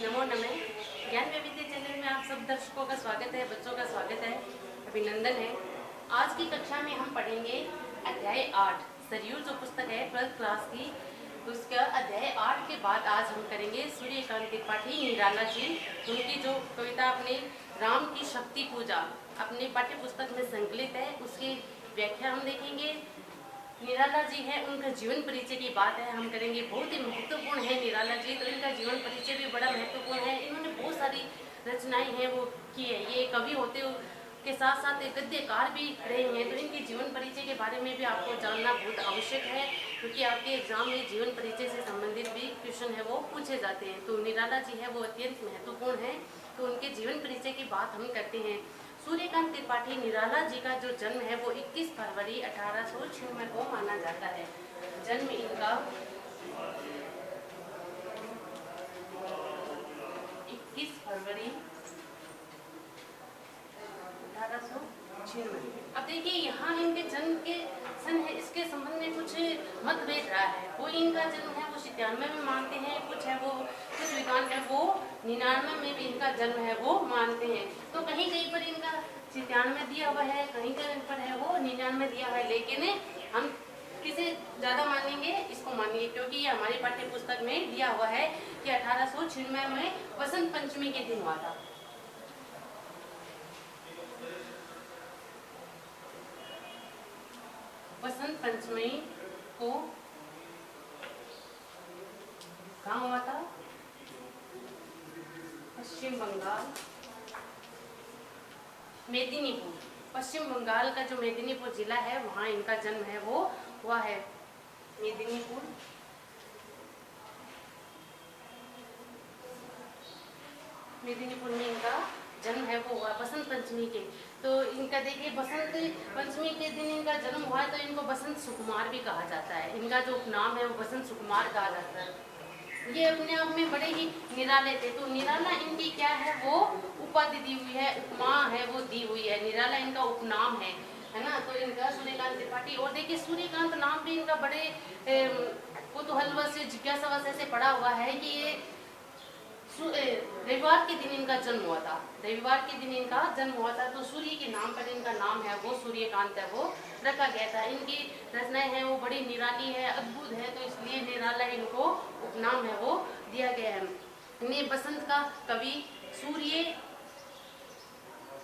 नमो नमः। ज्ञान वैविध्य चैनल में आप सब दर्शकों का स्वागत है, बच्चों का स्वागत है, अभिनंदन है। आज की कक्षा में हम पढ़ेंगे अध्याय 8 सरयू जो पुस्तक है 12th क्लास की। उसका अध्याय 8 के बाद आज हम करेंगे सूर्यकांत त्रिपाठी निराला जी, उनकी जो कविता अपने राम की शक्ति पूजा अपने पाठ्य पुस्तक में संकलित है, उसकी व्याख्या हम देखेंगे। निराला जी है, उनका जीवन परिचय की बात है हम करेंगे। बहुत ही महत्वपूर्ण है निराला जी, तो इनका जीवन परिचय भी बड़ा महत्वपूर्ण है। इन्होंने बहुत सारी रचनाएं हैं वो की है। ये कवि होते के साथ साथ एक गद्यकार भी रहे हैं, तो इनके जीवन परिचय के बारे में भी आपको जानना बहुत आवश्यक है, क्योंकि आपके एग्जाम में जीवन परिचय से संबंधित भी क्वेश्चन है वो पूछे जाते हैं। तो निराला जी है वो अत्यंत महत्वपूर्ण है, तो उनके जीवन परिचय की बात हम करते हैं। सूर्यकांत त्रिपाठी निराला जी का जो जन्म है वो 21 फरवरी 1896 को माना जाता है। जन्म इनका 21 फरवरी 1896। अब देखिए यहाँ इनके जन्म के सन है, इसके संबंध में कुछ मतभेद रहा है। कोई इनका जन्म है वो 97 में मानते हैं, कुछ है वो कुछ विद्वान है वो 99 में भी इनका जन्म है वो मानते हैं। तो कहीं कहीं पर इनका 97 दिया हुआ है, कहीं कहीं पर है वो 99 दिया हुआ है, लेकिन हम किसे ज्यादा मानेंगे, इसको मानेंगे, क्योंकि ये हमारी पाठ्य पुस्तक में दिया हुआ है कि 1896 में वसंत पंचमी के दिन हुआ था। वसंत पंचमी को कहाँ हुआ था? पश्चिम बंगाल मेदिनीपुर, पश्चिम बंगाल का जो मेदिनीपुर जिला है वहाँ इनका जन्म है वो हुआ है। मेदिनीपुर में इनका जन्म है वो हुआ बसंत पंचमी के। तो इनका देखिए बसंत पंचमी के दिन इनका जन्म हुआ है, तो इनको बसंत सुकुमार भी कहा जाता है। इनका जो उपनाम है वो बसंत सुकुमार कहा जाता है। ये अपने आप में बड़े ही निराले थे। तो निराला इनकी क्या है वो उपाधि दी हुई है, उपमा है वो दी हुई है। निराला इनका उपनाम है ना। तो इनका सूर्यकांत त्रिपाठी, और देखिए सूर्यकांत नाम भी इनका बड़े कुतूहलवश जिज्ञासावश ऐसे पड़ा हुआ है कि ये रविवार के दिन इनका जन्म हुआ था। रविवार के दिन इनका जन्म हुआ था, तो सूर्य के नाम पर इनका नाम है वो सूर्यकांत है वो रखा गया था। इनकी रचनाएं हैं वो बड़ी निराली है, अद्भुत है, तो इसलिए निराला इनको उपनाम है वो दिया गया है। इन्हें बसंत का कवि, सूर्य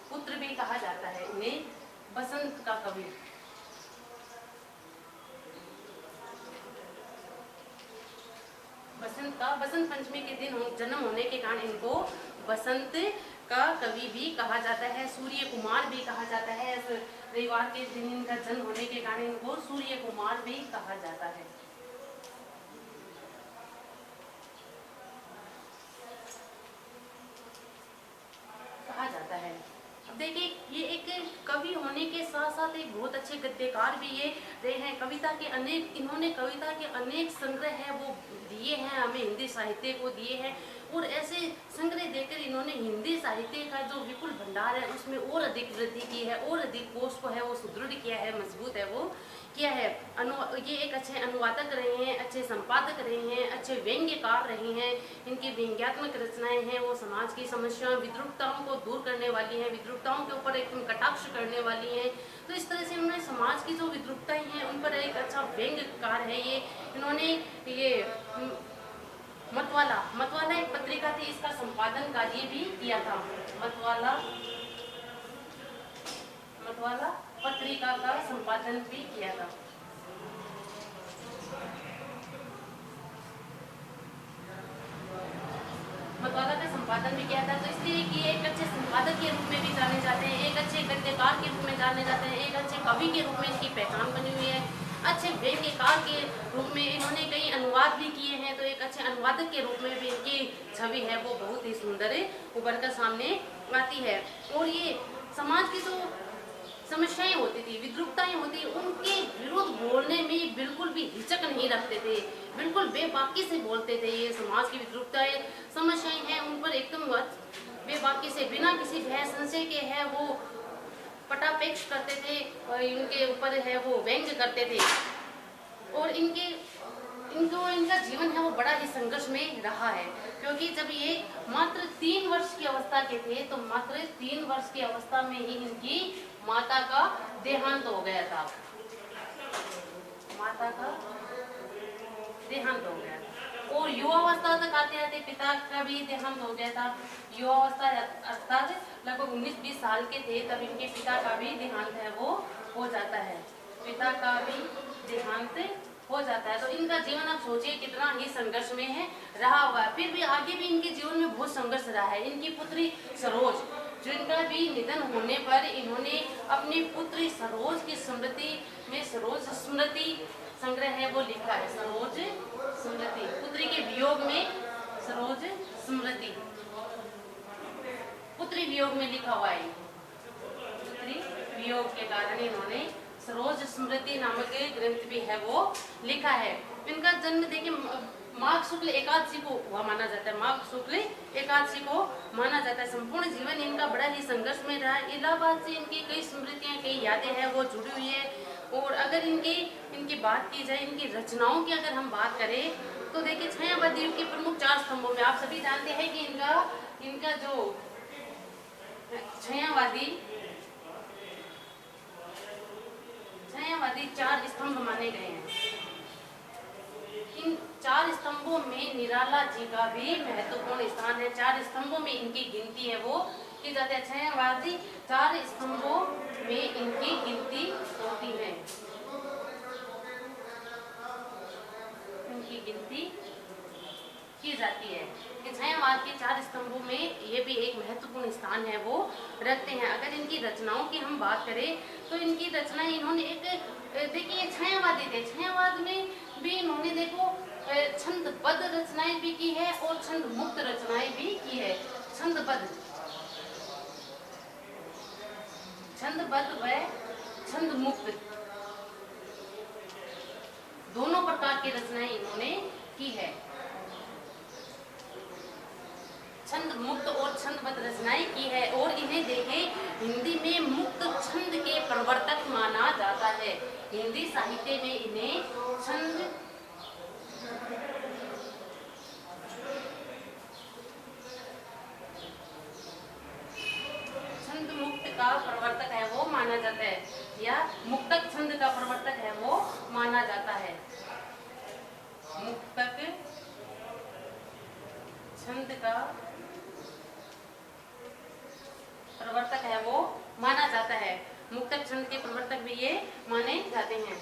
पुत्र भी कहा जाता है। इन्हें बसंत का कवि, बसंत पंचमी के दिन जन्म होने के कारण इनको बसंत का कवि भी कहा जाता है, सूर्य कुमार भी कहा जाता है। रविवार के दिन इनका जन्म होने के कारण इनको सूर्य कुमार भी कहा जाता है। अब देखिए ये एक कवि होने के साथ साथ एक बहुत अच्छे गद्यकार भी ये रहे हैं। कविता के अनेक संग्रह है वो दिए हैं हमें, हिंदी साहित्य को दिए हैं, और ऐसे संग्रह देकर इन्होंने हिंदी साहित्य का जो विपुल भंडार है उसमें और अधिक वृद्धि की है, और अधिक कोश को है वो सुदृढ़ किया है, मजबूत है वो किया है। ये एक अच्छे अनुवादक रहे हैं, अच्छे संपादक रहे हैं, अच्छे व्यंग्यकार रहे हैं। इनकी व्यंग्यात्मक रचनाएं हैं वो समाज की समस्याओं, विद्रूपताओं को दूर करने वाली हैं, विद्रूपताओं के ऊपर एकदम कटाक्ष करने वाली हैं। तो इस तरह से उन्होंने समाज की जो विद्रूपताएं हैं उन पर एक अच्छा व्यंग्यकार है ये। इन्होंने ये मतवाला एक पत्रिका थी, इसका संपादन कार्य भी किया था। मतवाला पत्रिका का संपादन भी किया था। मतवाला का संपादन भी किया था, तो इसलिए कि एक अच्छे संपादक के रूप में भी जाने जाते हैं, एक अच्छे गद्यकार के रूप में जाने जाते हैं, एक अच्छे कवि के रूप में इनकी पहचान बनी हुई है। अच्छे व्यंग्यकार के रूप में इन्होंने कई अनुवाद भी किए हैं, तो एक अच्छे अनुवादक के रूप में भी इनकी छवि है वो बहुत ही सुंदर उभर कर सामने आती है। और ये समाज की जो समस्याएं होती थी, विद्रूपताएं होती, उनके विरुद्ध बोलने में बिल्कुल भी हिचक नहीं रखते थे, बिल्कुल बेबाकी से बोलते थे। ये समाज की विद्रूपताएं समस्याएं हैं उन पर एकदम बेबाकी से बिना किसी भय संशय के है वो पटापेक्ष करते थे, और इनके ऊपर है वो व्यंग्य करते थे। और इनका जीवन है वो बड़ा ही संघर्ष में रहा है, क्योंकि जब ये मात्र 3 वर्ष की अवस्था के थे तो मात्र 3 वर्ष की अवस्था में ही इनकी माता का देहांत हो गया था। माता का देहांत हो गया था और युवावस्था तक आते आते पिता का भी देहांत हो गया था। युवावस्था अर्थात लगभग 19-20 साल के थे तब इनके पिता का भी देहांत है वो हो जाता है। पिता का भी देहांत हो जाता है। तो इनका जीवन आप सोचिए कितना ही संघर्ष में है रहा हुआ है। फिर भी आगे भी इनके जीवन में बहुत संघर्ष रहा है। इनकी पुत्री सरोज, जिनका भी निधन होने पर इन्होंने अपनी पुत्री सरोज की स्मृति में सरोज स्मृति संग्रह है वो लिखा है। सरोज स्मृति, पुत्री के वियोग में सरोज स्मृति, पुत्री वियोग में लिखा हुआ है। पुत्री वियोग के कारण इन्होंने सरोज स्मृति नामक ग्रंथ भी है वो लिखा है। इनका जन्म देखिए माघ शुक्ल एकादशी को हुआ माना जाता है। माघ शुक्ल एकादशी को माना जाता है। संपूर्ण जीवन इनका बड़ा ही संघर्ष में रहा। इलाहाबाद से इनकी कई स्मृतियां, कई यादें हैं वो जुड़ी हुई है। और अगर इनकी बात की जाए, इनकी रचनाओं की अगर हम बात करें तो देखिए छायावादी युग के प्रमुख 4 स्तंभों में आप सभी जानते हैं कि इनका जो छायावादी 4 स्तंभ माने गए हैं। इन 4 स्तंभों में निराला जी का भी महत्वपूर्ण स्थान है। 4 स्तंभों में इनकी गिनती है वो की जाती है। छायावादी 4 स्तंभों में इनकी गिनती होती है। इनकी गिनती की जाती है कि छायावाद के 4 स्तंभों में ये भी एक महत्वपूर्ण स्थान है वो रखते हैं। अगर इनकी रचनाओं की हम बात करें तो इनकी रचनाएं इन्होंने एक देखिए छायावादी थे। छायावाद में भी इन्होंने देखो छंदबद्ध रचनाएं भी की है और छंद मुक्त रचनाएं भी की है। छंदबद्ध व छंद मुक्त दोनों प्रकार की रचनाएं इन्होंने की है। छंद मुक्त और छंदबद्ध रचनाएं की है और इन्हें देखे हिंदी में मुक्त छंद के प्रवर्तक माना जाता है। हिंदी साहित्य में इन्हें छंद मुक्त का प्रवर्तक है वो माना जाता है, या मुक्तक छंद का प्रवर्तक है वो माना जाता है। मुक्तक छंद का प्रवर्तक है वो माना जाता है। मुक्तक छंद के प्रवर्तक भी ये माने जाते हैं।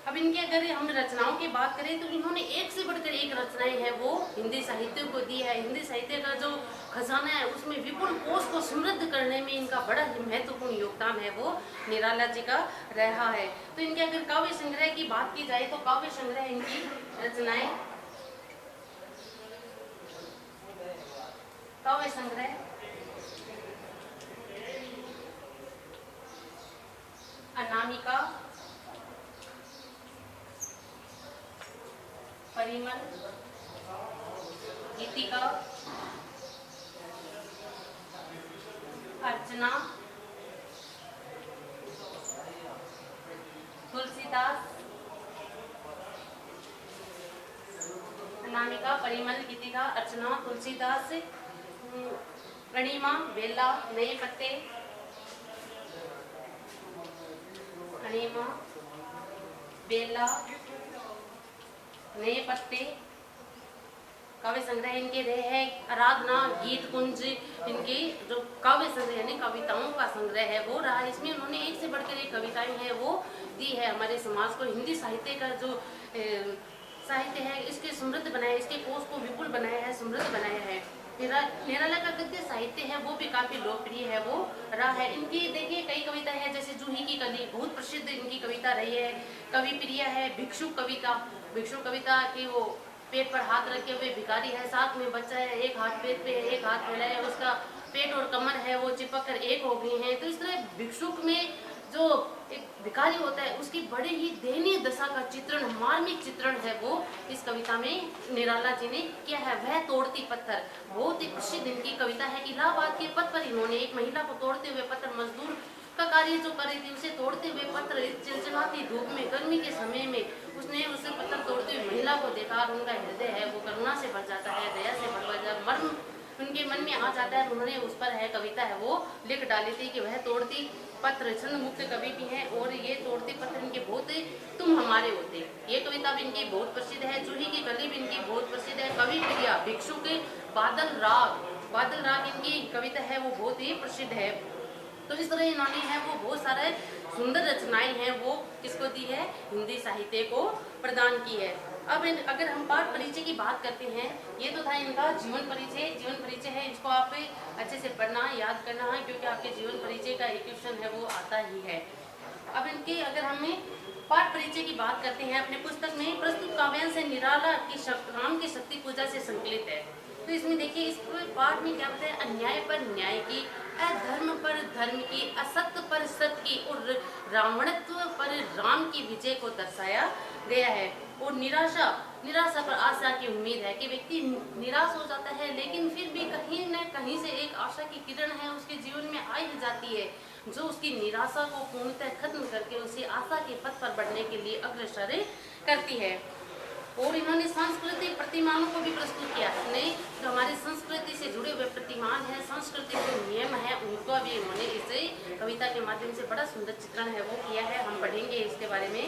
अब इनके अगर हम रचनाओं की बात करें तो इन्होंने एक से बढ़कर एक रचनाएं हैं वो हिंदी साहित्य को दी है। हिंदी साहित्य का जो खजाना है उसमें विपुल कोश को समृद्ध करने में इनका बड़ा ही महत्वपूर्ण योगदान है वो निराला जी का रहा है। तो इनके अगर काव्य संग्रह की बात की जाए तो काव्य संग्रह इनकी रचनाएं, काव्य संग्रह अनामिका, परिमल, गीतिका, अर्चना, तुलसीदास, अनामिका, परिमल, गीतिका, अर्चना, तुलसीदास, अणिमा, बेला, नए पत्ते, अणिमा, बेला, नए पत्ते काव्य संग्रह इनके रहे हैं। आराधना, गीत कुंज इनके जो काव्य संग्रह यानी कविताओं का संग्रह है वो रहा। इसमें उन्होंने एक से बढ़कर एक कविताएं हैं वो दी है। हमारे समाज को हिंदी साहित्य का जो साहित्य है इसके समृद्ध बनाया, इसके कोश को विपुल बनाया है, समृद्ध बनाया है। निराला का गद्य साहित्य है वो भी काफी लोकप्रिय है वो रहा है। इनकी देखिए कई कविता है जैसे जूही की कली बहुत प्रसिद्ध इनकी कविता रही है। कवि प्रिय है भिक्षुक कविता, भिक्षुक कविता की वो पेट पर हाथ रखे हुए भिखारी है, साथ में बच्चा है, एक हाथ पेट पे है, एक हाथ फैला है, उसका पेट और कमर है वो चिपक कर एक हो गई हैं। तो इस तरह भिक्षुक में जो एक भिखारी होता है उसकी बड़े ही दयनीय दशा का चित्रण, मार्मिक चित्रण है वो इस कविता में निराला जी ने किया है। वह तोड़ती पत्थर बहुत ही प्रसिद्ध इनकी कविता है। इलाहाबाद के पथ पर इन्होंने एक महिला को तोड़ते हुए पत्थर, मजदूर का कार्य जो कर रही थी उसे तोड़ते हुए पत्थर, चिलचिलाती धूप में गर्मी के समय में उसने उस मीरा को देखा और उनका हृदय है वो करुणा से भर जाता है, दया से भर जाता है, मर्म उनके मन में आ जाता है। उन्होंने उस पर है कविता है वो लिख डाली थी कि वह तोड़ती पत्र, छंद मुक्त कवि भी हैं और ये तोड़ते पत्र इनके बहुत तुम हमारे होते, ये कविता भी इनकी बहुत प्रसिद्ध है। जूही की गली भी इनकी बहुत प्रसिद्ध है। कवि प्रिया, भिक्षु के बादल राग इनकी कविता है वो बहुत ही प्रसिद्ध है। तो इस तरह इन्होंने है वो बहुत सारे सुंदर रचनाएं हैं वो किसको दी है, हिंदी साहित्य को प्रदान की है। अब अगर हम पाठ परिचय की बात करते हैं, ये तो था इनका जीवन परिचय है, इसको आप अच्छे से पढ़ना याद करना है क्योंकि आपके जीवन परिचय का एक क्वेश्चन है वो आता ही है। अब इनके अगर हमें पाठ परिचय की बात करते हैं, अपने पुस्तक में प्रस्तुत काव्यांश से निराला की राम की शक्ति पूजा से संकलित है। तो इसमें देखिए इस पाठ में क्या बताया, अन्याय पर न्याय की, अधर्म पर धर्म की, असत्य पर सत्य की और रावणत्व पर राम की विजय को दर्शाया गया है। और निराशा पर आशा की उम्मीद है कि व्यक्ति निराश हो जाता है लेकिन फिर भी कहीं न कहीं से एक आशा की किरण है उसके जीवन में आ ही जाती है जो उसकी निराशा को पूर्णतः खत्म करके उसे आशा के पथ पर बढ़ने के लिए अग्रसर करती है। और इन्होंने सांस्कृतिक प्रतिमानों को भी प्रस्तुत किया। जो हमारी संस्कृति से जुड़े हुए प्रतिमान हैं, सांस्कृतिक जो नियम है उनको भी इन्होंने इस कविता के माध्यम से बड़ा सुंदर चित्रण है वो किया है। हम पढ़ेंगे इसके बारे में।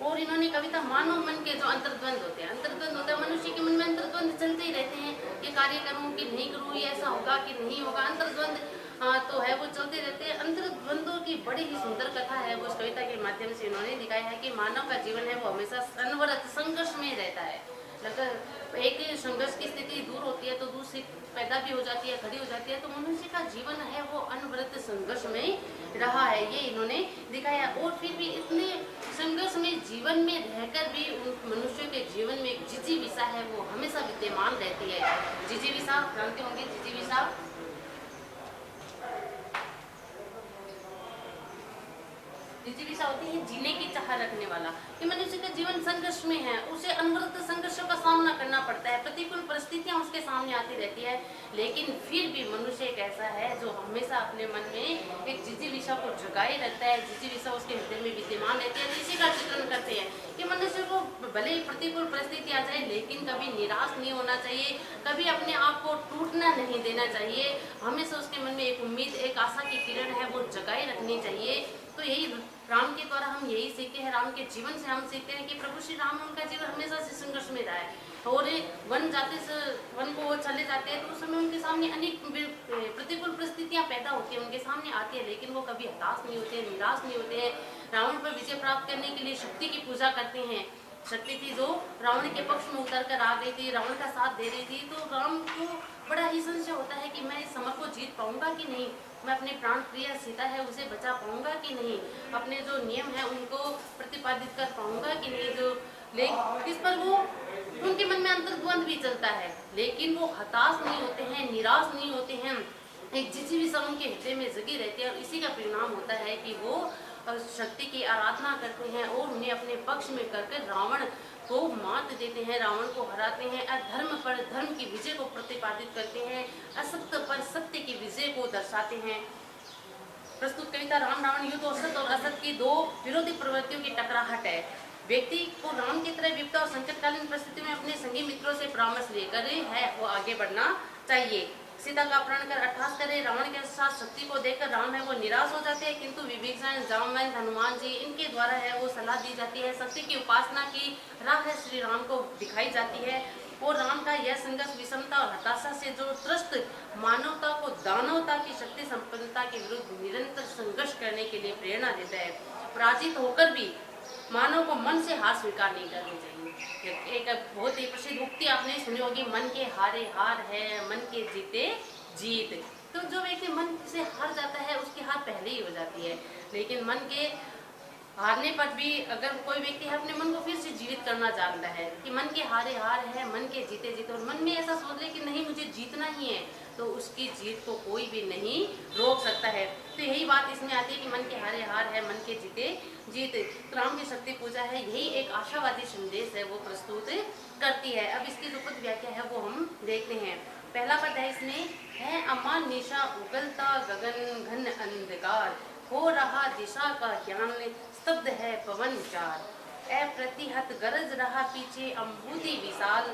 और इन्होंने कविता मानव मन के जो अंतर्द्वंद होते हैं मनुष्य के मन में अंतर्द्वंद चलते ही रहते हैं, ये कार्य करूँ कि नहीं करूँ, ये ऐसा होगा कि नहीं होगा, अंतर्द्वंद तो है वो चलते रहते हैं। अंतर्द्वंदों की बड़ी ही सुंदर कथा है वो उस कविता के माध्यम से इन्होंने दिखाया है कि मानव का जीवन है वो हमेशा अनवरत संघर्ष में रहता है। अगर एक संघर्ष की स्थिति दूर होती है तो दूसरी पैदा भी हो जाती है, खड़ी हो जाती है, तो मनुष्य का जीवन है वो अनवरत संघर्ष में रहा है, ये इन्होंने दिखाया। और फिर भी इतने संघर्ष में जीवन में रहकर भी उन मनुष्यों के जीवन में एक जिजीविषा है वो हमेशा विद्यमान रहती है। जिजीविषा जानते होंगे, जिजीविषा होती है जीने की चाह रखने वाला, कि मनुष्य का जीवन संघर्ष में है, उसे अनवरत संघर्षों का सामना करना पड़ता है, प्रतिकूल परिस्थितियां उसके सामने आती रहती है, लेकिन फिर भी मनुष्य एक ऐसा है जो हमेशा अपने मन में एक जिजीविषा को जगाए रखता है, जिजीविषा उसके हृदय में विद्यमान रहती है। इसी का चित्रण करते हैं कि मनुष्य को भले ही प्रतिकूल परिस्थिति आ जाए लेकिन कभी निराश नहीं होना चाहिए, कभी अपने आप को टूटना नहीं देना चाहिए, हमेशा उसके मन में एक उम्मीद, एक आशा की किरण है वो जगाए रखनी चाहिए। तो यही राम के द्वारा हम यही सीखते हैं, राम के जीवन से हम सीखते हैं कि प्रभु श्री राम उनका जीवन हमेशा से संघर्ष में रहा है। और वन को वो चले जाते हैं तो उस समय उनके सामने अनेक प्रतिकूल परिस्थितियां पैदा होती हैं, उनके सामने आती है, लेकिन वो कभी हताश नहीं होते, निराश नहीं होते हैं। रावण पर विजय प्राप्त करने के लिए शक्ति की पूजा करते हैं। शक्ति थी जो रावण के पक्ष में उतर कर आ गई थी, रावण का साथ दे रही थी, तो राम को बड़ा ही संशय होता है कि मैं इस समर को जीत पाऊंगा कि नहीं, मैं अपने प्राण प्रिय सीता है उसे बचा पाऊंगा कि नहीं, अपने जो नियम है उनको प्रतिपादित कर पाऊंगा कि नहीं। जो इस पर वो उनके मन में अंतर्द्वंद भी चलता है, लेकिन वो हताश नहीं होते हैं, निराश नहीं होते हैं, एक जिजीविषा उनके हृदय में जगी रहती है। और इसी का परिणाम होता है कि वो शक्ति की आराधना करते हैं और उन्हें अपने पक्ष में करके रावण को मात देते हैं, रावण को हराते हैं, अधर्म पर धर्म की विजय को प्रतिपादित करते हैं, असत्य पर सत्य की विजय को दर्शाते हैं। प्रस्तुत कविता राम रावण युद्ध और सत्य और असत्य की दो विरोधी प्रवृत्तियों की टकराहट है। व्यक्ति को राम की तरह विपदा और संकटकालीन परिस्थिति में अपने संगी मित्रों से परामर्श लेकर है वो आगे बढ़ना चाहिए। सीता का अपहरण कर अट्ठास करे, रावण के साथ शक्ति को देखकर राम है वो निराश हो जाते हैं, किंतु विभीषण, जामवंत, हनुमान जी इनके द्वारा है वो सलाह दी जाती है, शक्ति की उपासना की राह श्री राम को दिखाई जाती है। और राम का यह संघर्ष विषमता और हताशा से जो त्रस्त मानवता को दानवता की शक्ति संपन्नता के विरुद्ध निरंतर संघर्ष करने के लिए प्रेरणा देता है। पराजित होकर भी मानव को मन से हार स्वीकार नहीं करनी चाहिए। एक बहुत ही प्रसिद्ध उक्ति आपने सुनी होगी, मन के हारे हार है, मन के जीते जीत। तो जो व्यक्ति मन से हार जाता है उसकी हार पहले ही हो जाती है, लेकिन मन के हारने पर भी अगर कोई व्यक्ति है अपने मन को फिर से जीवित करना जानता है कि मन के हारे हार है, मन के जीते जीत, और मन में ऐसा सोच ले कि नहीं मुझे जीतना ही है, तो उसकी जीत को कोई भी नहीं रोक सकता है। तो यही बात इसमें आती है कि मन के हारे हार है, मन के जीते जीत। राम की शक्ति पूजा है, यही एक आशावादी संदेश है वो प्रस्तुत करती है। अब इसकी जो पद व्याख्या है वो हम देखते हैं। पहला पद है इसमें, है अमान निशा उगलता गगन घन अंधकार, हो रहा दिशा का ज्ञान स्तब्ध है पवन चार। अप्रतिहत गरज रहा पीछे अम्बुधि विशाल,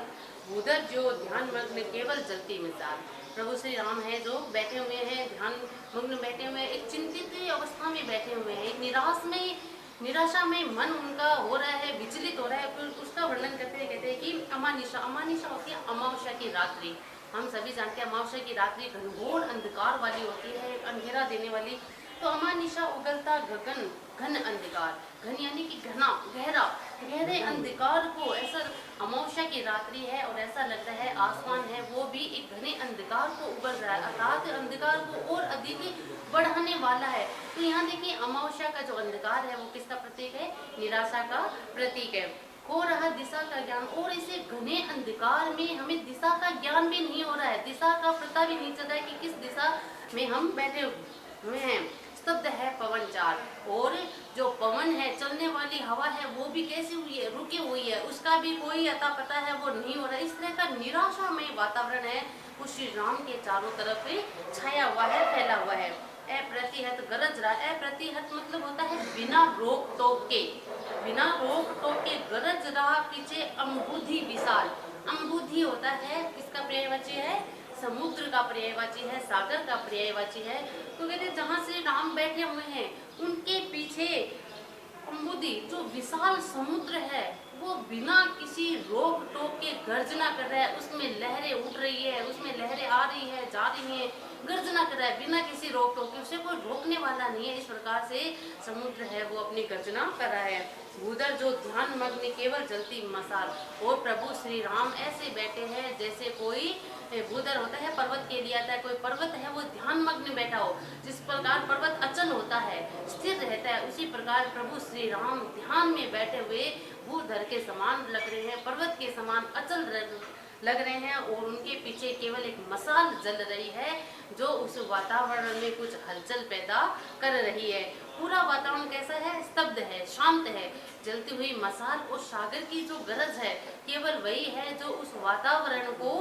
भूधर जो ध्यान मग्न केवल जलती मिसाल। प्रभु श्री राम है जो बैठे हुए हैं, ध्यान मग्न बैठे हुए हैं, एक चिंतित अवस्था में बैठे हुए हैं, एक निराशा में मन उनका हो रहा है, विचलित हो रहा है। फिर उसका वर्णन करते हैं, कहते हैं कि अमानिशा होती है अमावस्या की रात्रि। हम सभी जानते हैं अमावस्या की रात्रि घनघोर अंधकार वाली होती है, अंधेरा देने वाली। तो अमानिशा उगलता गगन घन अंधकार, घन यानी कि घना गहरे अंधकार को, ऐसा अमावस्या की रात्रि है और ऐसा लगता है आसमान है वो भी एक घने अंधकार को उगल रहा है, अर्थात अंधकार को और अधिक बढ़ाने वाला है। तो यहाँ देखिए अमावस्या का जो अंधकार है वो किसका प्रतीक है? निराशा का प्रतीक है। हो रहा दिशा का ज्ञान, और इसे घने अंधकार में हमें दिशा का ज्ञान भी नहीं हो रहा है, दिशा का पता भी नहीं चल रहा है कि किस दिशा में हम बैठे हुए हैं। स्तब्ध है पवन चाल, और जो पवन है, चलने वाली हवा है, वो भी कैसी हुई है? रुकी हुई है, उसका भी कोई अता पता है वो नहीं हो रहा। इस तरह का निराशा में वातावरण है वो श्री राम के चारों तरफ छाया हुआ है, फैला हुआ है। अप्रतिहत गरज रहा, अप्रतिहत मतलब होता है बिना रोक टोक के, बिना रोक टोक के गरज रहा पीछे अम्बुधि विशाल। अम्बुधि होता है किसका पर्यायवाची है? समुद्र का पर्यायवाची है, सागर का पर्यायवाची है। तो कहते हैं जहाँ से राम बैठे हुए हैं उनके पीछे अम्बुधि जो विशाल समुद्र है वो बिना किसी रोक टोक के गर्जना कर रहा है, उसमें लहरें उठ रही है, उसमें लहरें आ रही है, जा रही है, गर्जना कर रहा है बिना किसी रोक टोक के, उसे कोई रोकने वाला नहीं है। इस प्रकार से समुद्र है वो अपनी गर्जना कर रहा है। भूधर जो ध्यान मग्न केवल जलती मसाल, और प्रभु श्री राम ऐसे बैठे हैं जैसे कोई भूधर होता है, पर्वत के लिए आता है, कोई पर्वत है वो ध्यान मग्न बैठा हो। जिस प्रकार पर्वत अचल होता है, स्थिर रहता है, उसी प्रकार प्रभु श्री राम ध्यान में बैठे हुए भूधर के समान लग रहे हैं, पर्वत के समान अचल लग रहे हैं, और उनके पीछे केवल एक मसाल जल रही है जो उस वातावरण में कुछ हलचल पैदा कर रही है। पूरा वातावरण कैसा है? स्तब्ध है, शांत है। जलती हुई मसाल और सागर की जो गरज है केवल वही है जो उस वातावरण को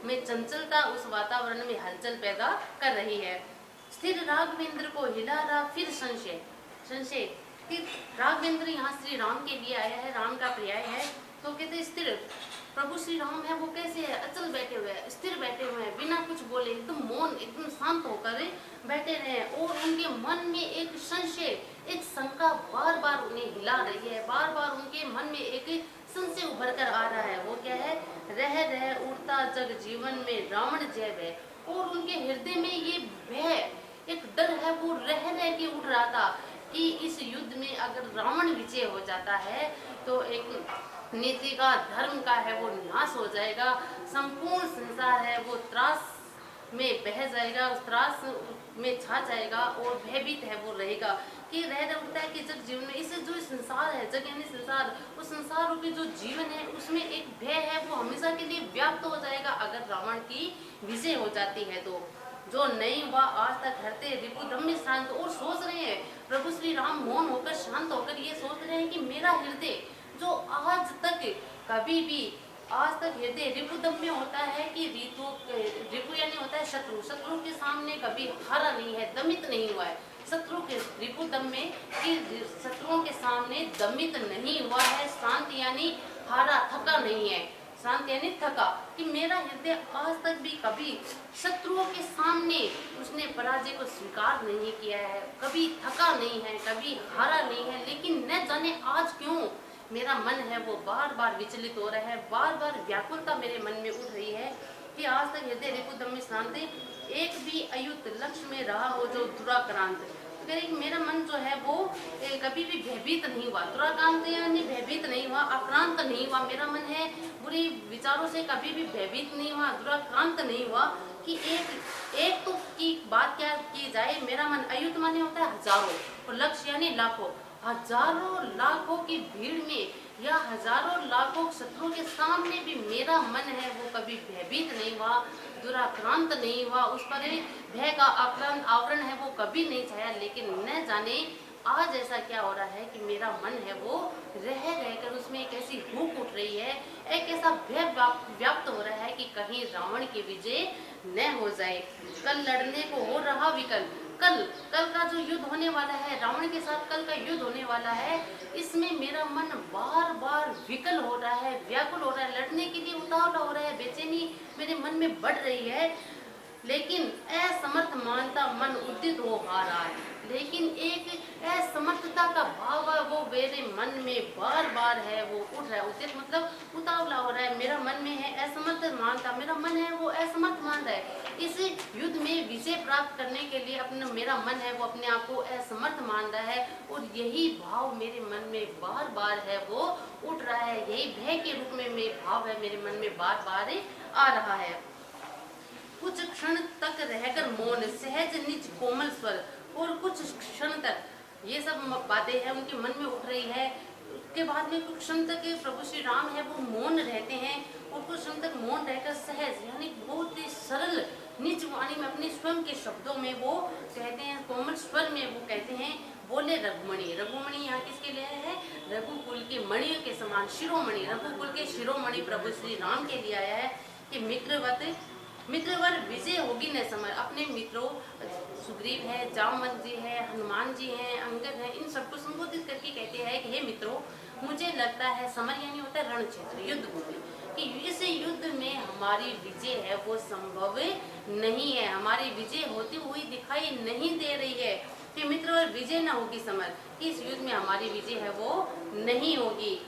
में चंचलता, उस वातावरण में हलचल पैदा कर रही है। स्थिर राघवेंद्र को हिला रहा फिर संशय कि राघवेंद्र यहाँ श्री राम के लिए आया है, राम का पर्याय है। तो कहते स्थिर प्रभु श्री राम है वो कैसे है? अचल बैठे हुए हैं, स्थिर बैठे हुए हैं, बिना कुछ बोले एकदम मौन, एकदम शांत होकर बैठे रहे, और उनके मन में एक संशय, एक शंका बार बार उन्हें हिला रही है, बार बार उनके मन में एक संशय उभर कर आ रहा है। वो क्या है? रह उड़ता जग जीवन में रावण जय भय, और उनके हृदय में ये भय, एक डर है वो रह के उठ रहा था कि इस युद्ध में अगर रावण विजय हो जाता है तो एक नीति का, धर्म का है वो नाश हो जाएगा, संपूर्ण संसार है वो त्रास में बह जाएगा, उस त्रास में छा जाएगा, और भयभीत है वो रहेगा कि रह उठता है कि जग जीवन में, इससे जो संसार है, जग यानी संसार, उस संसार रूपी जो जीवन है उसमें एक भय है वो हमेशा के लिए व्याप्त हो जाएगा अगर रावण की विजय हो जाती है। तो जो नहीं हुआ आज तक हरते रिपुदम्य शांत, और सोच रहे हैं प्रभु श्री राम मौन होकर, शांत होकर ये सोच रहे हैं कि मेरा हृदय जो आज तक कभी भी, आज तक हृदय रिपुदम्य होता है कि रिपु यानी होता है शत्रु, शत्रु के सामने कभी हारा नहीं है, दमित नहीं हुआ है। शत्रु के रिपुदम्य कि शत्रुओं के सामने दमित नहीं हुआ है, शांत यानी हारा, थका नहीं है, शांत यानी थका, कि मेरा हृदय आज तक भी कभी शत्रुओं के सामने उसने पराजय को स्वीकार नहीं किया है, कभी थका नहीं है, कभी हारा नहीं है। लेकिन न जाने आज क्यों मेरा मन है वो बार बार विचलित हो रहा है, बार बार व्याकुलता मेरे मन में उठ रही है कि आज तक हृदय रिपुदम्य शांत एक भी अयुत लक्ष्य में रहा हो जो दुराक्रांत, मेरा मन जो है वो कभी भी भयभीत नहीं हुआ, दुराक्रांत यानी भयभीत नहीं हुआ, आक्रांत नहीं हुआ, मेरा मन है बुरी विचारों से कभी भी भयभीत नहीं हुआ, दुराक्रांत नहीं हुआ। कि एक तो की बात क्या की जाए, मेरा मन अयुत माने होता है हजारों, और लक्ष्य यानी लाखों, हजारों लाखों की भीड़ में या हजारों लाखों शत्रुओं के सामने भी मेरा मन है वो कभी भयभीत नहीं हुआ, दुराक्रांत नहीं हुआ, उस पर भय का आक्रांत आवरण है वो कभी नहीं छाया। लेकिन न जाने आज ऐसा क्या हो रहा है कि मेरा मन है वो रहकर उसमें एक ऐसी भूख उठ रही है, एक ऐसा भय व्याप्त हो रहा है कि कहीं रावण की विजय न हो जाए। कल लड़ने को हो रहा विकल, कल कल का जो युद्ध होने वाला है, रावण के साथ कल का युद्ध होने वाला है, इसमें मेरा मन बार बार विकल हो रहा है, व्याकुल हो रहा है, लड़ने के लिए उतावला हो रहा है, बेचैनी मेरे मन में बढ़ रही है, लेकिन असमर्थ मानता मन उदित हो आ रहा है। लेकिन एक असमर्थता का भाव है वो मेरे मन में बार बार है, वो उठ रहा है। उदित मतलब उतावला हो रहा है, मेरा मन में है असमर्थ मानता, मेरा मन है वो असमर्थ मान रहा है। इस युद्ध में विजय प्राप्त करने के लिए अपना मेरा मन है वो अपने आप को असमर्थ मान रहा है, और यही भाव मेरे मन में बार बार है वो उठ रहा है। यही भय के रूप में मेरे भाव है मेरे मन में बार बार आ रहा है। कुछ क्षण तक रहकर मौन, सहज निज कोमल स्वर, और कुछ क्षण तक ये सब बातें हैं उनके मन में उठ रही है। उसके बाद में कुछ क्षण तक प्रभु श्री राम है वो मौन रहते हैं, और कुछ क्षण तक मौन रहकर सहज यानी बहुत ही सरल निज वाणी में अपने स्वयं के शब्दों में वो कहते हैं, कोमल स्वर में वो कहते हैं, बोले रघुमणि। रघुमणि यहाँ किसके लिए है? रघुकुल के मणियों के समान शिरोमणि, रघुकुल के शिरोमणि प्रभु श्री राम के लिए आया है कि मित्रवर विजय होगी न समर। अपने मित्रों सुग्रीव है, जामवंत जी है, हनुमान जी हैं, अंगद है, इन सबको संबोधित करके कहते हैं कि हे मित्रों, मुझे लगता है समर यानी होता है रण क्षेत्र, युद्ध भूमि, कि इस युद्ध में हमारी विजय है वो संभव नहीं है, हमारी विजय होती हुई दिखाई नहीं दे रही है। कि मित्रवर विजय न होगी समर, कि इस युद्ध में हमारी विजय है वो नहीं होगी।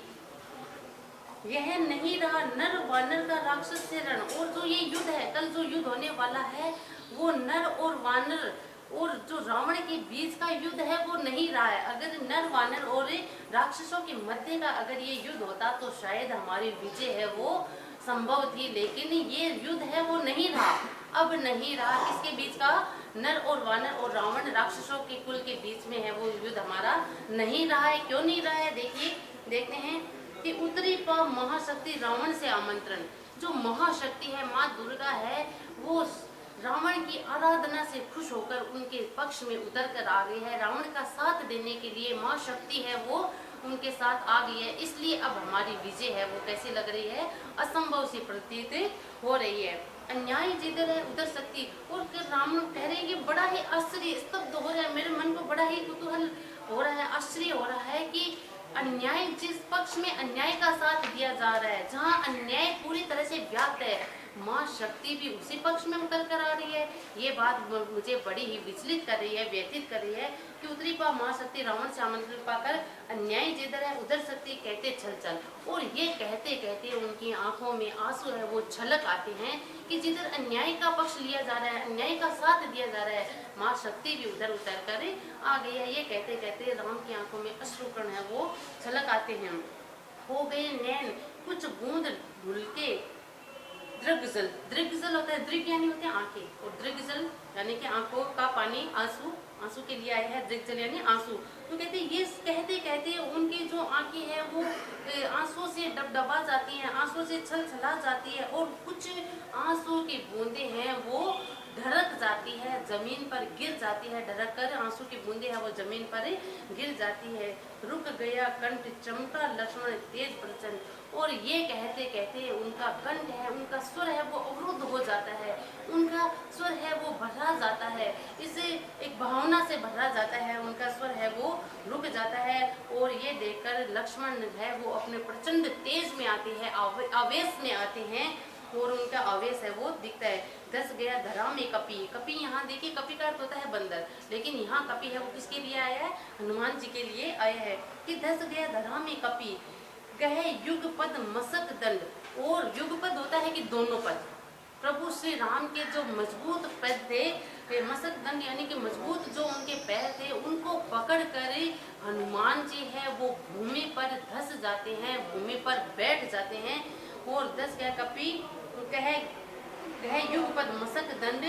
यह नहीं रहा नर वानर का राक्षस से रण। और जो ये युद्ध है, कल जो युद्ध होने वाला है, वो नर और वानर और जो रावण के बीच का युद्ध है वो नहीं रहा है। अगर नर वानर और राक्षसों के मध्य का अगर ये युद्ध होता तो शायद हमारी विजय है वो संभव थी, लेकिन ये युद्ध है वो नहीं रहा, अब नहीं रहा। किसके बीच का? नर और वानर और रावण राक्षसों के कुल के बीच में है वो युद्ध हमारा नहीं रहा है। क्यों नहीं रहा है? देखिए, देखते हैं कि उत्तरी पा महाशक्ति रावण से आमंत्रण। जो महाशक्ति है माँ दुर्गा है वो रावण की आराधना से खुश होकर उनके पक्ष में उतर कर आ गई है। रावण का साथ देने के लिए माँ शक्ति है वो उनके साथ आ गई है, इसलिए अब हमारी विजय है वो कैसी लग रही है? असंभव सी प्रतीत हो रही है। अन्याय जिधर है उधर शक्ति। और रावण कह रहे हैं कि बड़ा ही आश्चर्य, स्तब्ध हो रहा है, मेरे मन को बड़ा ही कुतूहल हो रहा है, आश्चर्य हो रहा है कि अन्याय, जिस पक्ष में अन्याय का साथ दिया जा रहा है, जहाँ अन्याय पूरी तरह से व्याप्त है, माँ शक्ति भी उसी पक्ष में उतर कर आ रही है। ये बात मुझे बड़ी ही विचलित कर रही है, व्यथित कर रही है कि उत्तरी पा माँ शक्ति रावण से आमंत्रण पाकर अन्याय जिधर है उधर शक्ति कहते चल चल। और ये कहते कहते उनकी आंखों में आंसू है वो छलक आते हैं कि जिधर अन्याय का पक्ष लिया जा रहा है, अन्याय का साथ दिया जा रहा है, माँ शक्ति भी उधर उतर कर आ गई है। ये कहते कहते राम की आंखों में अश्रुकण है वो छलक आते हैं। हो गए नैन कुछ बूंद धुल के दृग्जल। दृग्जल होता है, दृग यानी होते हैं आंखें, और दृग्जल यानी कि आंखों का पानी, आंसू, आंसू के लिए आए हैं, दृग्जल यानी आंसू। तो कहते ये कहते कहते उनकी जो आंखें हैं वो आंसुओं से डबडबा जाती हैं, आंसुओं से छलछला जाती है, और कुछ आंसू की बूंदे हैं वो ढरक जाती है, जमीन पर गिर जाती है, ढरक कर आंसू की बूंदे है वो जमीन पर गिर जाती है। रुक गया कंठ चमका लक्ष्मण तेज प्रचंड। और ये कहते कहते उनका कंठ है, उनका स्वर है वो अवरुद्ध हो जाता है, उनका स्वर है वो भरा जाता है, इसे एक भावना से भरा जाता है, उनका स्वर है वो रुक जाता है। और ये देखकर लक्ष्मण है वो अपने प्रचंड तेज में आते हैं, आवेश में आते हैं, और उनका आवेश है वो दिखता है। धस गया धरा में कपि। कपि यहाँ देखिए, कपि का अर्थ होता है बंदर, लेकिन यहाँ कपि है वो किसके लिए आया है? हनुमान जी के लिए आया है कि धस गया धरा में कपि, कहे युगपद मसक दंड। और युगपद होता है कि दोनों पद। प्रभु श्री राम के जो मजबूत पैर थे, मसक दंड यानी कि मजबूत जो उनके पैर थे, उनको पकड़ कर हनुमान जी है वो भूमि पर धस जाते हैं, भूमि पर बैठ जाते हैं। और धस गया कपि, कहे युगपद मसक दंड,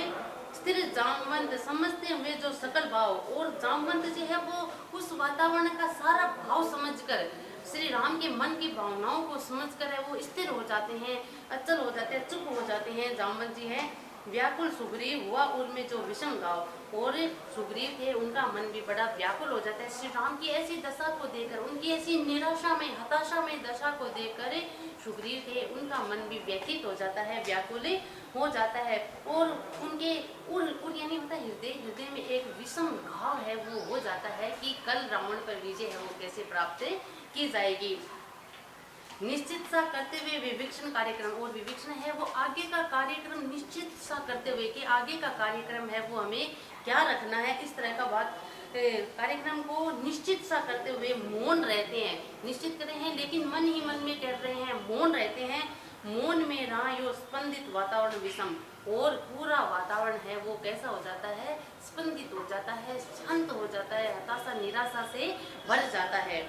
स्थिर जामवंत समझते हुए जो सकल भाव। और जामवंत जी है वो उस वातावरण का सारा भाव समझकर, श्री राम के मन की भावनाओं को समझकर है वो स्थिर हो जाते हैं, अचल हो जाते हैं, चुप हो जाते हैं। जामवंत जी है व्याकुल सुग्रीव हुआ उनमें जो विषम गाँव। और सुग्रीव थे, उनका मन भी बड़ा व्याकुल हो जाता है श्री राम की ऐसी दशा को देखकर, उनकी ऐसी निराशा में, हताशा में दशा को देखकर सुग्रीव थे, उनका मन भी व्यथित हो जाता है, व्याकुल हो जाता है। और उनके उर यानी होता है हृदय, हृदय में एक विषम घाव है वो हो जाता है कि कल रावण पर विजय है वो कैसे प्राप्त की जाएगी। निश्चित सा करते हुए विवेचन कार्यक्रम, और विवेचन है वो आगे का कार्यक्रम निश्चित सा करते हुए कि आगे का कार्यक्रम है वो हमें क्या रखना है, इस तरह का बात कार्यक्रम को निश्चित सा करते हुए मौन रहते हैं। निश्चित कर रहे हैं लेकिन मन ही मन में कर रहे हैं, मौन रहते हैं। मौन में रहा यो स्पंदित वातावरण विषम, और पूरा वातावरण है वो कैसा हो जाता है, स्पंदित हो जाता है, शांत हो जाता है, हताशा निराशा से भर जाता है।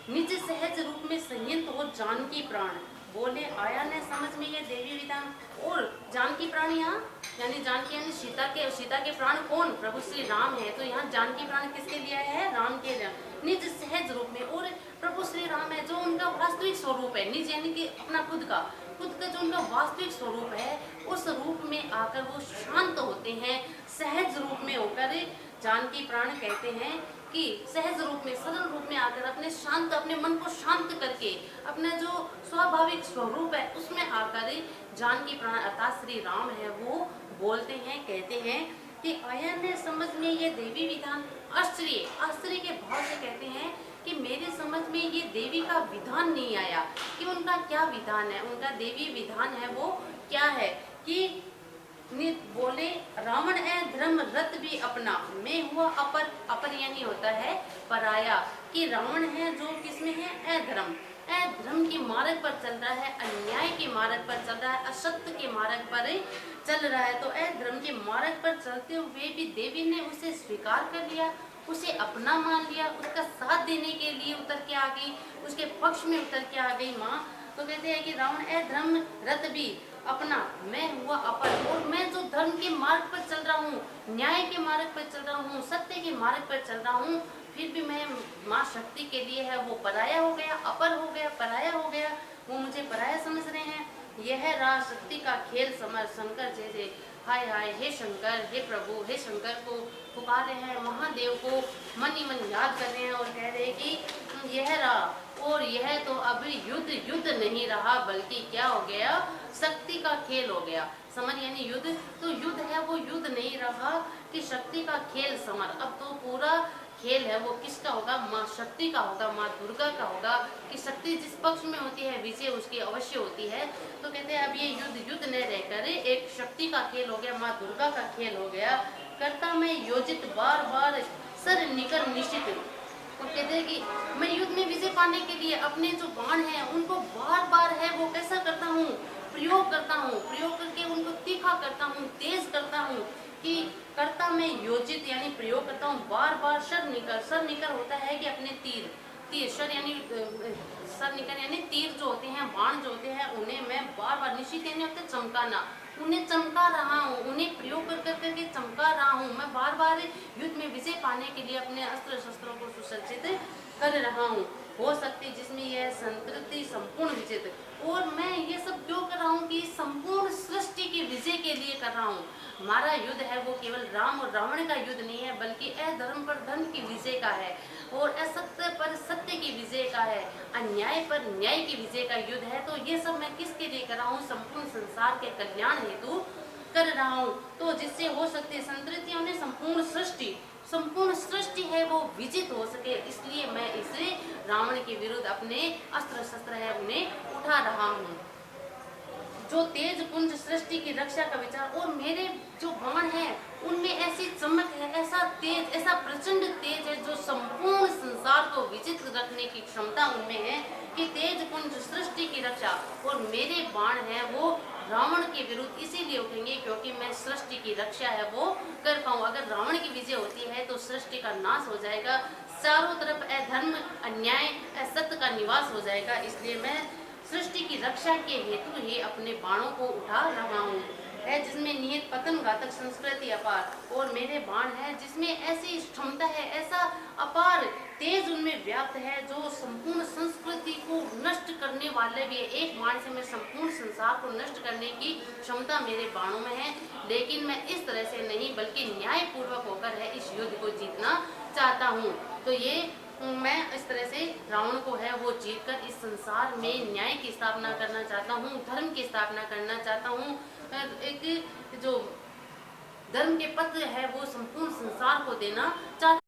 निज सहज रूप में संयत हो जानकी प्राण, बोले आया न समझ में ये देवी विधान। और जानकी प्राण यहाँ यानी जानकी यानी सीता के प्राण कौन, प्रभु श्री राम है। तो यहाँ जानकी प्राण किसके लिए आया है, राम के लिए। निज सहज रूप में, और प्रभु श्री राम है जो उनका वास्तविक स्वरूप है, निज यानी कि अपना खुद का जो उनका वास्तविक स्वरूप है, उस रूप में आकर वो शांत होते हैं। सहज रूप में होकर जानकी प्राण कहते हैं कि सहज रूप में, सरल रूप में आकर अपने मन को शांत करके अपना जो स्वाभाविक स्वरूप है उसमें आकर जानकी प्राण अर्थात श्री राम है वो बोलते हैं, कहते हैं कि आया ने समझ में ये देवी विधान। आश्चर्य के भाव से कहते हैं कि मेरे समझ में ये देवी का विधान नहीं आया कि उनका क्या विधान है, उनका देवी विधान है वो क्या है। कि बोले रावण धर्म रत भी अपना, मैं हुआ अपर यानी होता है पराया। कि रावण है जो किसमें है, अधर्म के मार्ग पर चल रहा है, अन्याय के मार्ग पर चल रहा है, असत्य के मार्ग पर चल रहा है। तो अधर्म के मार्ग पर चलते हुए भी देवी ने उसे स्वीकार कर लिया, उसे अपना मान लिया, उसका साथ देने के लिए उतर के आ गई, उसके पक्ष में उतर के आ गई माँ। तो कहते हैं कि रावण अधर्म रत भी अपना, मैं हुआ अपर, और मैं जो धर्म के मार्ग पर चल रहा हूँ, न्याय के मार्ग पर चल रहा हूँ, सत्य के मार्ग पर चल रहा हूँ, फिर भी मैं माँ शक्ति के लिए है वो पराया हो गया, अपर हो गया, पराया हो गया, वो मुझे पराया समझ रहे हैं। यह रहा शक्ति का खेल समझ शंकर जैसे, हाय हाय हे शंकर, हे प्रभु, हे शंकर को पुकार रहे हैं, महादेव को मन ही मन याद कर रहे हैं और कह रहे हैं कि यह रहा, और यह तो अभी युद्ध नहीं रहा बल्कि क्या हो गया, शक्ति का खेल हो गया। समर यानी युद्ध, तो युद्ध है वो युद्ध नहीं रहा कि शक्ति का खेल समर। अब तो पूरा खेल है वो किसका होगा, माँ शक्ति का होगा, माँ दुर्गा का होगा। कि शक्ति जिस पक्ष में होती है विजय उसकी अवश्य होती है। तो कहते हैं अब ये युद्ध न रहकर एक शक्ति का खेल हो गया, माँ दुर्गा का खेल हो गया। करता मैं योजित बार बार सर निकर निश्चित, तो कहते हैं कि मैं युद्ध में विजय पाने के लिए अपने जो बाण हैं उनको बार बार है वो कैसा करता हूँ, प्रयोग करता हूँ, प्रयोग करके उनको तीखा करता हूँ, तेज करता हूँ। कि करता मैं योजित यानी प्रयोग करता हूँ बार बार। सर निकर होता है कि अपने तीर सर यानी सर निकर यानी तीर जो होते हैं, बाण जो होते हैं, उन्हें मैं बार बार, निश्चित यानी होता है चमकाना, उन्हें चमका रहा हूँ, उन्हें प्रयोग कर करके चमका रहा हूँ। मैं बार बार युद्ध में विजय पाने के लिए अपने अस्त्र शस्त्रों को सुसज्जित कर रहा हूँ। हो सकती जिसमें यह संतृप्ति संपूर्ण विजित, और मैं ये सब क्यों कर रहा हूँ कि संपूर्ण सृष्टि की विजय के लिए कर रहा हूँ। हमारा युद्ध है वो केवल राम और रावण का युद्ध नहीं है, बल्कि अधर्म पर धर्म की विजय का है, और असत्य पर सत्य की विजय का है, अन्याय पर न्याय की विजय का युद्ध है। तो ये सब मैं किसके लिए कर रहा हूँ, संपूर्ण संसार के कल्याण हेतु कर रहा हूँ। तो जिससे हो सकती है संतृप्ति ने संपूर्ण सृष्टि है वो विजित हो सके, इसलिए मैं इसे रावण के विरुद्ध अपने अस्त्र शस्त्र है उन्हें उठा रहा हूँ। जो तेज पुंज सृष्टि की रक्षा का विचार, और मेरे जो बाण है उनमें ऐसी चमक है, ऐसा तेज, ऐसा प्रचंड तेज है जो संपूर्ण संसार को विजित रखने की क्षमता उनमें है। कि तेज पुंज सृष्टि की रक्षा, और मेरे बाण है वो रावण के विरुद्ध इसीलिए उठेंगे क्योंकि मैं सृष्टि की रक्षा है वो कर पाऊँ। अगर रावण की विजय होती है तो सृष्टि का नाश हो जाएगा, चारों तरफ अधर्म, अन्याय, असत्य का निवास हो जाएगा। इसलिए मैं सृष्टि की रक्षा के हेतु ही अपने बाणों को उठा रहा हूँ। है जिसमें नियत पतन घातक संस्कृति अपार, और मेरे बाण है जिसमें ऐसी क्षमता है, ऐसा अपार तेज उनमें व्याप्त है जो संपूर्ण संस्कृति को नष्ट करने वाले भी है। एक बाण से मैं संपूर्ण संसार को नष्ट करने की क्षमता मेरे बाणों में है, लेकिन मैं इस तरह से नहीं बल्कि न्यायपूर्वक होकर है इस युद्ध को जीतना चाहता हूँ। तो ये मैं इस तरह से रावण को है वो जीतकर इस संसार में न्याय की स्थापना करना चाहता हूँ, धर्म की स्थापना करना चाहता हूँ। एक जो धर्म के पत्र है वो संपूर्ण संसार को देना चाहता